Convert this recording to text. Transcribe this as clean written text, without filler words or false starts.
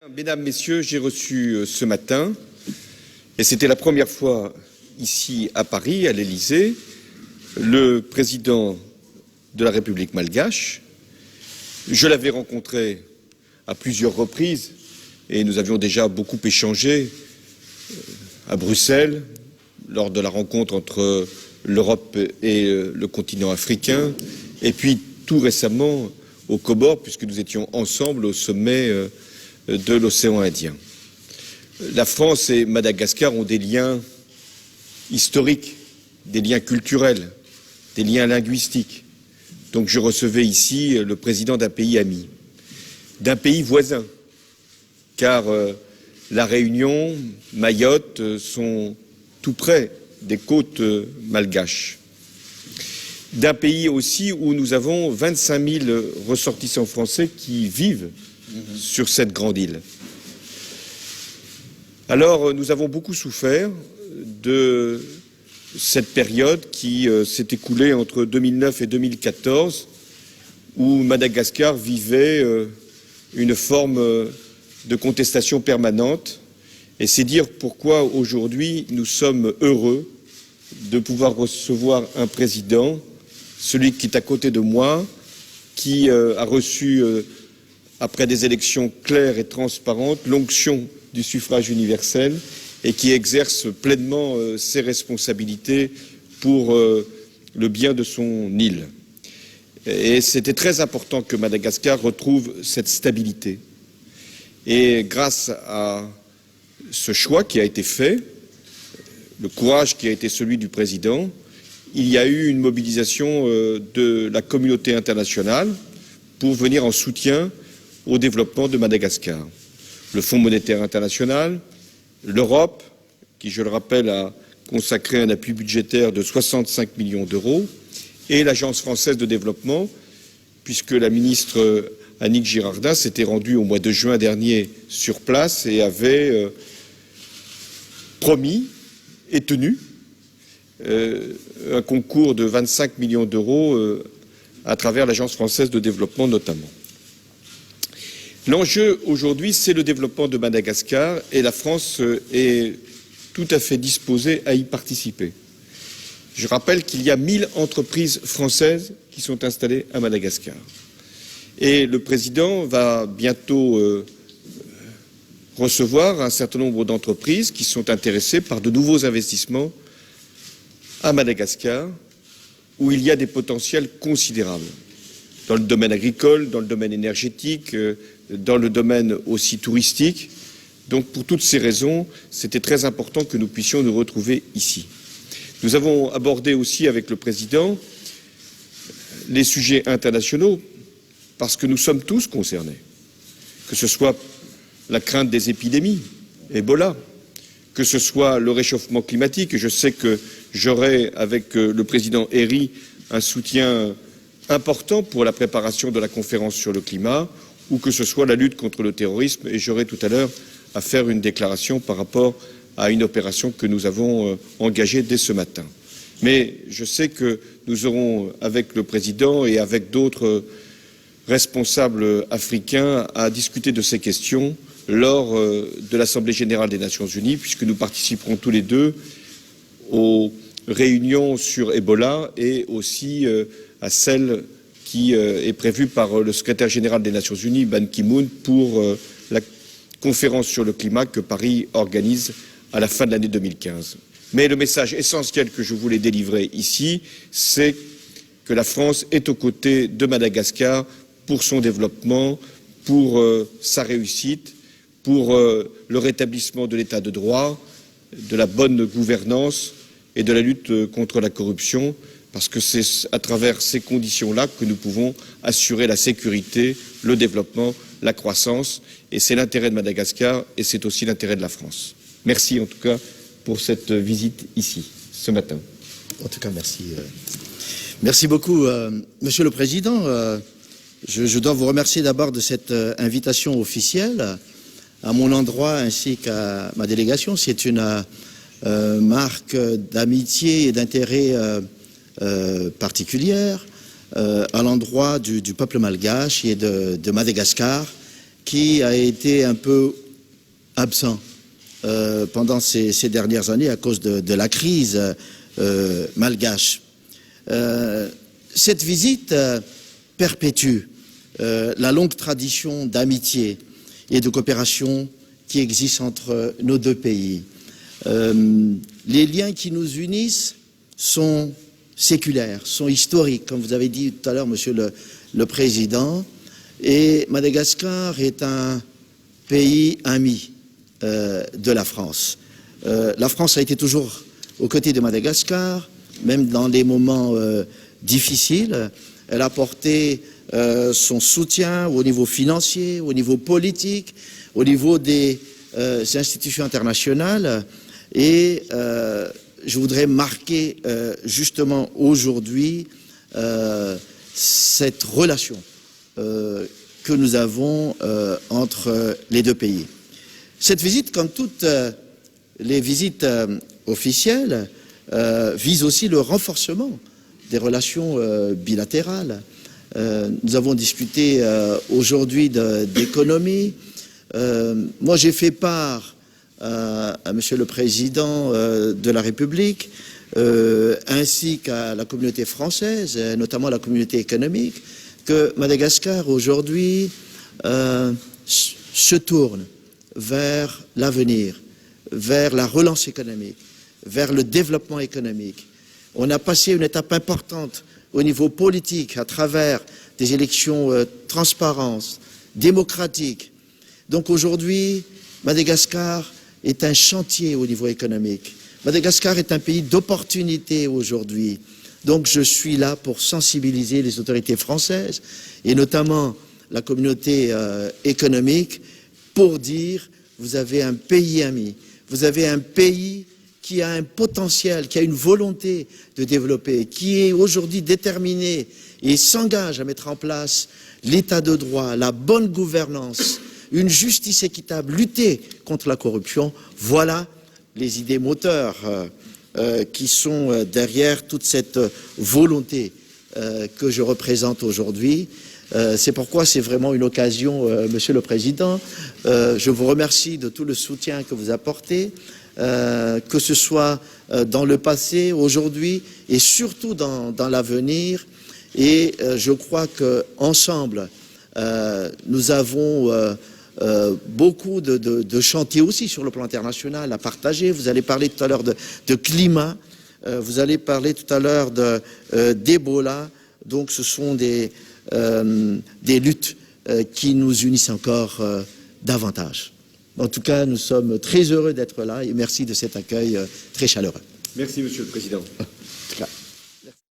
Mesdames, Messieurs, j'ai reçu ce matin, et c'était la première fois ici à Paris, à l'Élysée, le président de la République malgache. Je l'avais rencontré à plusieurs reprises et nous avions déjà beaucoup échangé à Bruxelles lors de la rencontre entre l'Europe et le continent africain, et puis tout récemment au Comores, puisque nous étions ensemble au sommet de l'océan Indien. La France et Madagascar ont des liens historiques, des liens culturels, des liens linguistiques. Donc je recevais ici le président d'un pays ami, d'un pays voisin, car La Réunion, Mayotte sont tout près des côtes malgaches. D'un pays aussi où nous avons 25 000 ressortissants français qui vivent sur cette grande île. Alors, nous avons beaucoup souffert de cette période qui s'est écoulée entre 2009 et 2014, où Madagascar vivait une forme de contestation permanente. Et c'est dire pourquoi aujourd'hui nous sommes heureux de pouvoir recevoir un président, celui qui est à côté de moi, qui a reçu après des élections claires et transparentes, l'onction du suffrage universel et qui exerce pleinement ses responsabilités pour le bien de son île. Et c'était très important que Madagascar retrouve cette stabilité. Et grâce à ce choix qui a été fait, le courage qui a été celui du président, il y a eu une mobilisation de la communauté internationale pour venir en soutien au développement de Madagascar. Le Fonds monétaire international, l'Europe, qui, je le rappelle, a consacré un appui budgétaire de 65 millions d'euros, et l'Agence française de développement, puisque la ministre Annick Girardin s'était rendue au mois de juin dernier sur place et avait promis et tenu un concours de 25 millions d'euros à travers l'Agence française de développement notamment. L'enjeu aujourd'hui, c'est le développement de Madagascar et la France est tout à fait disposée à y participer. Je rappelle qu'il y a 1000 entreprises françaises qui sont installées à Madagascar. Et le président va bientôt recevoir un certain nombre d'entreprises qui sont intéressées par de nouveaux investissements à Madagascar, où il y a des potentiels considérables, dans le domaine agricole, dans le domaine énergétique, dans le domaine aussi touristique. Donc pour toutes ces raisons, c'était très important que nous puissions nous retrouver ici. Nous avons abordé aussi avec le président les sujets internationaux, parce que nous sommes tous concernés, que ce soit la crainte des épidémies, Ebola, que ce soit le réchauffement climatique, et je sais que j'aurai avec le président Herry un soutien important pour la préparation de la conférence sur le climat, ou que ce soit la lutte contre le terrorisme, et j'aurai tout à l'heure à faire une déclaration par rapport à une opération que nous avons engagée dès ce matin. Mais je sais que nous aurons, avec le président et avec d'autres responsables africains, à discuter de ces questions lors de l'Assemblée générale des Nations unies, puisque nous participerons tous les deux aux réunions sur Ebola et aussi à celle qui est prévue par le secrétaire général des Nations unies, Ban Ki-moon, pour la conférence sur le climat que Paris organise à la fin de l'année 2015. Mais le message essentiel que je voulais délivrer ici, c'est que la France est aux côtés de Madagascar pour son développement, pour sa réussite, pour le rétablissement de l'état de droit, de la bonne gouvernance et de la lutte contre la corruption, parce que c'est à travers ces conditions-là que nous pouvons assurer la sécurité, le développement, la croissance, et c'est l'intérêt de Madagascar et c'est aussi l'intérêt de la France. Merci en tout cas pour cette visite ici, ce matin. En tout cas, merci. Merci beaucoup, Monsieur le Président. Je dois vous remercier d'abord de cette invitation officielle à mon endroit ainsi qu'à ma délégation. C'est une marque d'amitié et d'intérêt particulière à l'endroit du peuple malgache et de Madagascar, qui a été un peu absent pendant ces dernières années à cause de la crise malgache. Cette visite perpétue la longue tradition d'amitié et de coopération qui existe entre nos deux pays. Les liens qui nous unissent sont séculaires, sont historiques, comme vous avez dit tout à l'heure, Monsieur le Président, et Madagascar est un pays ami de la France. La France a été toujours aux côtés de Madagascar, même dans les moments difficiles. Elle a apporté son soutien au niveau financier, au niveau politique, au niveau des institutions internationales. Et je voudrais marquer justement aujourd'hui cette relation que nous avons entre les deux pays. Cette visite, comme toutes les visites officielles, vise aussi le renforcement des relations bilatérales. Nous avons discuté aujourd'hui d'économie. Moi, j'ai fait part à Monsieur le Président de la République, ainsi qu'à la communauté française, notamment la communauté économique, que Madagascar aujourd'hui se tourne vers l'avenir, vers la relance économique, vers le développement économique. On a passé une étape importante au niveau politique à travers des élections transparentes, démocratiques. Donc aujourd'hui, Madagascar est un chantier au niveau économique. Madagascar est un pays d'opportunités aujourd'hui. Donc je suis là pour sensibiliser les autorités françaises et notamment la communauté économique pour dire vous avez un pays ami, vous avez un pays qui a un potentiel, qui a une volonté de développer, qui est aujourd'hui déterminé et s'engage à mettre en place l'état de droit, la bonne gouvernance, une justice équitable, lutter contre la corruption. Voilà les idées moteurs qui sont derrière toute cette volonté que je représente aujourd'hui. C'est pourquoi c'est vraiment une occasion, Monsieur le Président. Je vous remercie de tout le soutien que vous apportez, que ce soit dans le passé, aujourd'hui et surtout dans l'avenir. Et je crois qu'ensemble, nous avons beaucoup de chantiers aussi sur le plan international à partager. Vous allez parler tout à l'heure de climat, vous allez parler tout à l'heure d'Ebola. Donc ce sont des luttes qui nous unissent encore davantage. En tout cas, nous sommes très heureux d'être là et merci de cet accueil très chaleureux. Merci, Monsieur le Président.